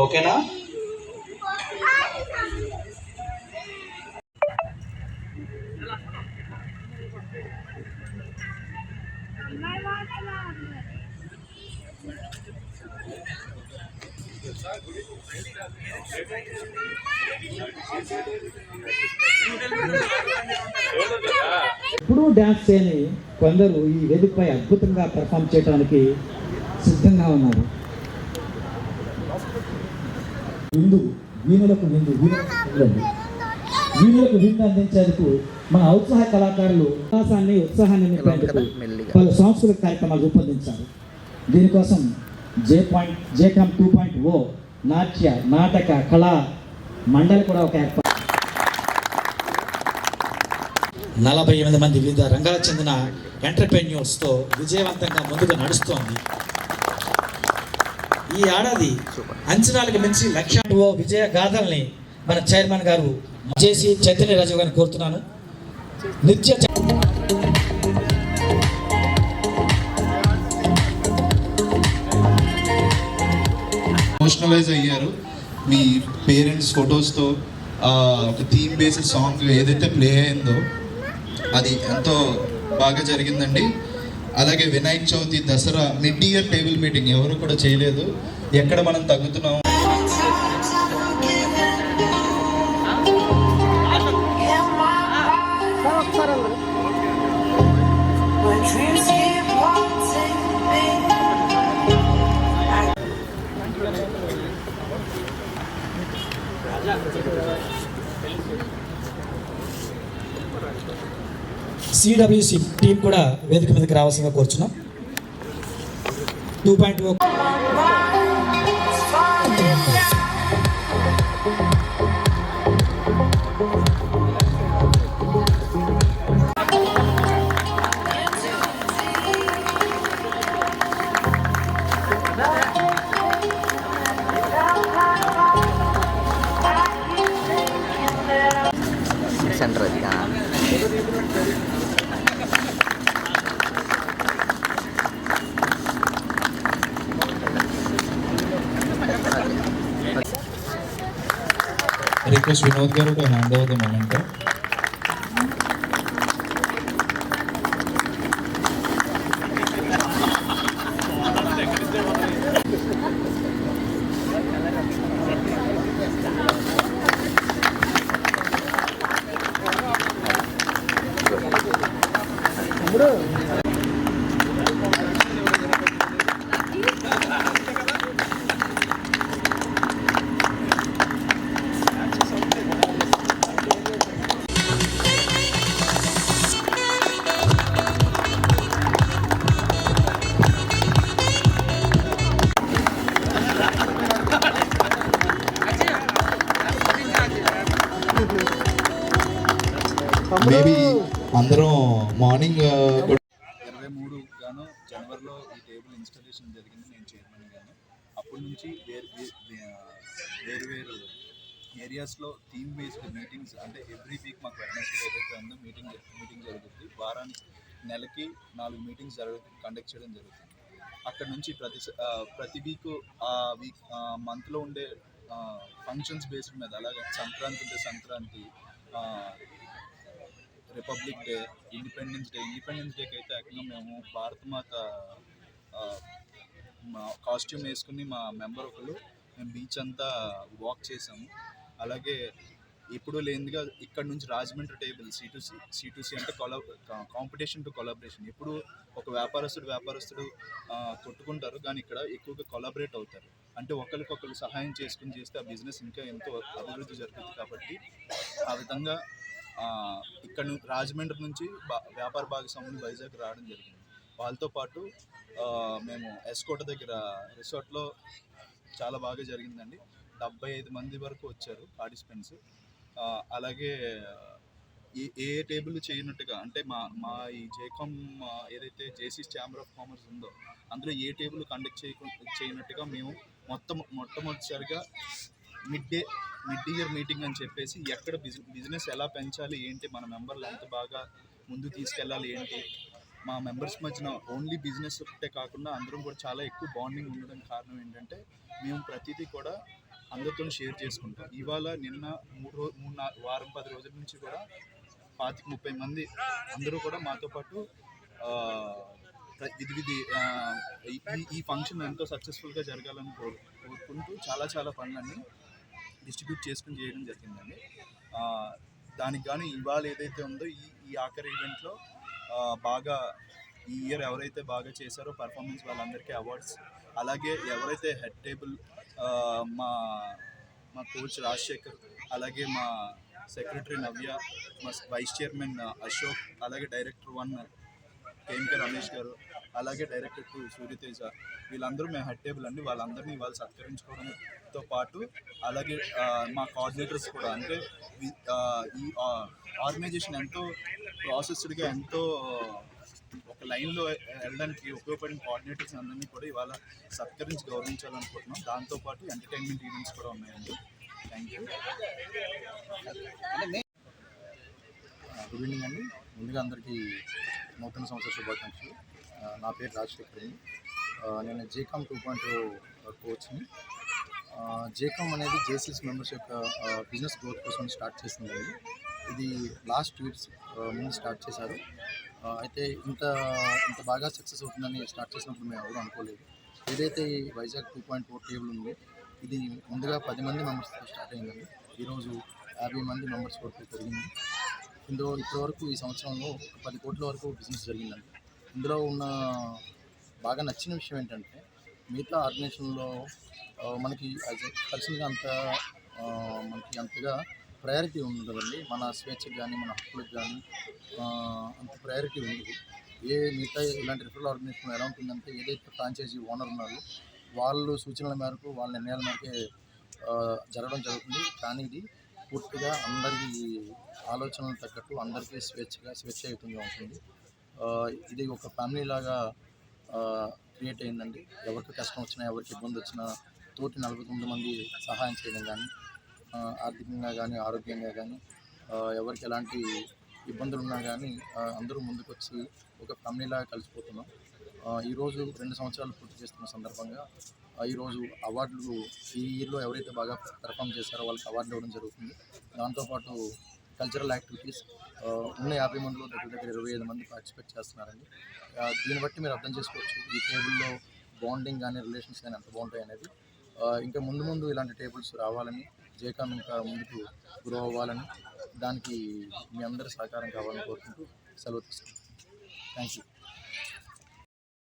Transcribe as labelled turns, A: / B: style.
A: ఓకేనా?
B: ఎప్పుడూ డ్యాన్స్ చేయని కొందరు ఈ వేదికపై అద్భుతంగా పెర్ఫామ్ చేయడానికి సిద్ధంగా ఉన్నారు. విందు వీణులకు విందు వీణులకు విందు అందించేందుకు మన ఔత్సాహ కళాకారులు ఉత్సాహాన్ని నింపేందుకు పలు సాంస్కృతిక కార్యక్రమాలు రూపొందించారు. దీనికోసం జేకమ్ 2.0 నాట్య నాటక కళా మండలి కూడా ఒక ఏర్పాటు. 48 మంది వివిధ రంగాలకు చెందిన ఎంటర్ప్రెన్యూర్స్తో విజయవంతంగా ముందుకు నడుస్తోంది. ఈ ఏడాది అంచనాలకు మించి లక్ష విజయ గాథల్ని మన చైర్మన్ గారు చేసి చైతన్య రాజు గారిని కోరుతున్నాను.
C: ఎమోషనలైజ్ అయ్యారు. మీ పేరెంట్స్ ఫొటోస్తో ఒక థీమ్ బేస్డ్ సాంగ్ ఏదైతే ప్లే అయిందో అది ఎంతో బాగా జరిగిందండి. అలాగే Vinayaka Chavithi, Dasara, mid year table meeting ఎవరు కూడా చేయలేదు. ఎక్కడ మనం తగ్గుతున్నాం
B: సిడబ్ల్యూసి టీం కూడా వేదిక మీదకి రావాల్సిందిగా కోరుచున్నాం. 2.0
D: సెంటర్ అది
C: request Vinod garu to hand over the memento. Maybe అందరం మార్నింగ్ 23 గాను జనవరిలో ఈ టేబుల్ ఇన్స్టాలేషన్ జరిగింది. నేను చైర్మన్ గాను. అప్పటి నుంచి వేరు ఏరియాస్లో థీమ్ బేస్డ్ మీటింగ్స్, అంటే ఎవ్రీ వీక్ మాకు వెడ్నెస్డే ఏదైతే ఉందో మీటింగ్ జరుగుతుంది. వారానికి నెలకి 4 మీటింగ్స్ కండక్ట్ చేయడం జరుగుతుంది. అక్కడ నుంచి ప్రతి వీక్ మంత్లో ఉండే ఫంక్షన్స్ బేస్డ్ మీద, అలాగే సంక్రాంతి ఉంటే సంక్రాంతి, రిపబ్లిక్ డే, ఇండిపెండెన్స్ డేకి అయితే ఏకంగా మేము భారతమాత కాస్ట్యూమ్ వేసుకుని మా మెంబర్ ఒకరు మేము బీచ్ అంతా వాక్ చేసాము. అలాగే ఇప్పుడు లేనిదిగా ఇక్కడ నుంచి రాజమండ్రి టేబుల్ C2C అంటే కాంపిటీషన్ టు కొలాబరేషన్. ఎప్పుడు ఒక వ్యాపారస్తుడు కొట్టుకుంటారు, కానీ ఇక్కడ ఎక్కువగా కొలాబరేట్ అవుతారు. అంటే ఒకరికొకరు సహాయం చేసుకుని చేస్తే ఆ బిజినెస్ ఇంకా ఎంతో అభివృద్ధి జరుగుతుంది. కాబట్టి ఆ విధంగా ఇక్కడ రాజమండ్రి నుంచి వ్యాపార భాగస్వాములు వైజాగ్ రావడం జరిగింది. వాళ్ళతో పాటు మేము ఎస్కోట దగ్గర రిసార్ట్లో చాలా బాగా జరిగిందండి. 75 మంది వరకు వచ్చారు పార్టిసిపెంట్స్. అలాగే ఏ టేబుల్ చేయనట్టుగా, అంటే మా ఈ జేకామ్ ఏదైతే జేసీస్ ఛాంబర్ ఆఫ్ కామర్స్ ఉందో అందులో ఏ టేబుల్ కండక్ట్ చేయనట్టుగా మేము మొట్టమొదటిసారిగా మిడ్ ఇయర్ మీటింగ్ అని చెప్పేసి ఎక్కడ బిజినెస్ ఎలా పెంచాలి ఏంటి, మన మెంబర్లు ఎంత బాగా ముందు తీసుకెళ్ళాలి ఏంటి, మా మెంబర్స్ మధ్యన ఓన్లీ బిజినెస్ ఒకటే కాకుండా అందరం కూడా చాలా ఎక్కువ బాండింగ్ ఉండడానికి కారణం ఏంటంటే మేము ప్రతిదీ కూడా అందరితో షేర్ చేసుకుంటాం. ఇవాళ నిన్న వారం 10 రోజుల నుంచి కూడా 25-30 మంది అందరూ కూడా మాతో పాటు ఈ ఫంక్షన్ ఎంతో సక్సెస్ఫుల్గా జరగాలని కోరుకుంటూ చాలా పనులన్నీ డిస్ట్రిబ్యూట్ చేసుకుని చేయడం జరిగిందండి. దానికి కానీ ఇవాళ ఏదైతే ఉందో ఈ ఆఖరి ఈవెంట్లో బాగా ఈ ఇయర్ ఎవరైతే బాగా చేశారో పర్ఫార్మెన్స్ వాళ్ళందరికీ అవార్డ్స్, అలాగే ఎవరైతే హెడ్ టేబుల్ మా కోచ్ రాజశేఖర్, అలాగే మా సెక్రటరీ నవ్య, మా వైస్ చైర్మన్ అశోక్, అలాగే డైరెక్టర్ 1 కేఎంకే రమేష్ గారు, అలాగే డైరెక్టర్ 2 సూర్యతేజ, వీళ్ళందరూ మేము హెడ్ టేబుల్ అండి. వాళ్ళందరినీ వాళ్ళు సత్కరించుకోవడంతో పాటు అలాగే మా కోఆర్డినేటర్స్ కూడా, అంటే ఈ ఆర్గనైజేషన్ ఎంతో ప్రాసెస్డ్గా ఎంతో ఒక లైన్లో వెళ్ళడానికి ఉపయోగపడిన కోఆర్డినేటర్స్ అందరినీ కూడా ఇవాళ సత్కరించి గౌరవించాలనుకుంటున్నాం. దాంతోపాటు ఎంటర్టైన్మెంట్ ఈవెంట్స్ కూడా ఉన్నాయండి. Thank you.
A: గుడ్ ఈవినింగ్ అండి. ముందుగా అందరికీ నూతన సంవత్సర శుభాకాంక్షలు. నా పేరు రాజశేఖర్. నేను జేకామ్ 2.0 కోచ్ని. జేకామ్ అనేది జేసీఎస్ మెంబర్స్ యొక్క బిజినెస్ గ్రోత్ కోసం స్టార్ట్ చేసిందండి. ఇది లాస్ట్ 2 years ముందు స్టార్ట్ చేశారు. అయితే ఇంత బాగా సక్సెస్ అవుతుందని స్టార్ట్ చేసినప్పుడు మేము ఎవరు అనుకోలేదు. ఏదైతే ఈ వైజాగ్ 2.0 టేబుల్ ఉందో ఇది ముందుగా 10 మంది మెంబర్స్తో స్టార్ట్ అయిందండి. ఈరోజు 50 మంది మెంబర్స్ వరకు పెరిగింది. ఇందులో ఇప్పటివరకు ఈ సంవత్సరంలో 10 కోట్ల వరకు బిజినెస్ జరిగిందండి. ఇందులో ఉన్న బాగా నచ్చిన విషయం ఏంటంటే మిగతా ఆర్గనైజేషన్లో మనకి యాజ్ ఎ పర్సన్గా మనకి అంతగా ప్రయారిటీ ఉండదండి. మన స్వేచ్ఛకు కానీ మన హక్కులకు కానీ అంత ప్రయారిటీ ఉండదు. మిగతా ఇలాంటి రిఫరల్ ఆర్గనైజేషన్ ఎలా ఉంటుందంటే ఏదైతే ఫ్రాంచైజీ ఓనర్ ఉన్నారో వాళ్ళు సూచనల మేరకు వాళ్ళ నిర్ణయాల మేరకే జరగడం జరుగుతుంది. కానీ ఇది పూర్తిగా అందరికీ ఆలోచనలు తగ్గట్టు అందరికీ స్వేచ్ఛాయుతంగా ఉంటుంది. ఇది ఒక ఫ్యామిలీ లాగా క్రియేట్ అయిందండి. ఎవరికి కష్టం వచ్చినా ఎవరికి ఇబ్బంది వచ్చినా తోటి 49 మంది సహాయం చేయడం కానీ, ఆర్థికంగా కానీ ఆరోగ్యంగా కానీ ఎవరికి ఎలాంటి ఇబ్బందులు ఉన్నా కానీ అందరూ ముందుకొచ్చి ఒక ఫ్యామిలీలాగా కలిసిపోతున్నాం. ఈరోజు 2 సంవత్సరాలు పూర్తి చేస్తున్న సందర్భంగా ఈరోజు అవార్డులు ఈ ఇయర్లో ఎవరైతే బాగా పెర్ఫామ్ చేశారో వాళ్ళకి అవార్డు ఇవ్వడం జరుగుతుంది. దాంతోపాటు కల్చరల్ యాక్టివిటీస్ ఉన్న 50 మందిలో దగ్గర 25 మంది పార్టిసిపేట్ చేస్తున్నారండి. దీన్ని బట్టి మీరు అర్థం చేసుకోవచ్చు ఈ టేబుల్లో బాండింగ్ కానీ రిలేషన్స్ కానీ ఎంత బాగుంటాయి అనేది. ఇంకా ముందు ఇలాంటి టేబుల్స్ రావాలని, జేకామ్ ఇంకా ముందుకు గ్రో అవ్వాలని, దానికి మీ అందరి సహకారం కావాలని కోరుకుంటూ సెలవు తీసుకుంటాం. Thank you.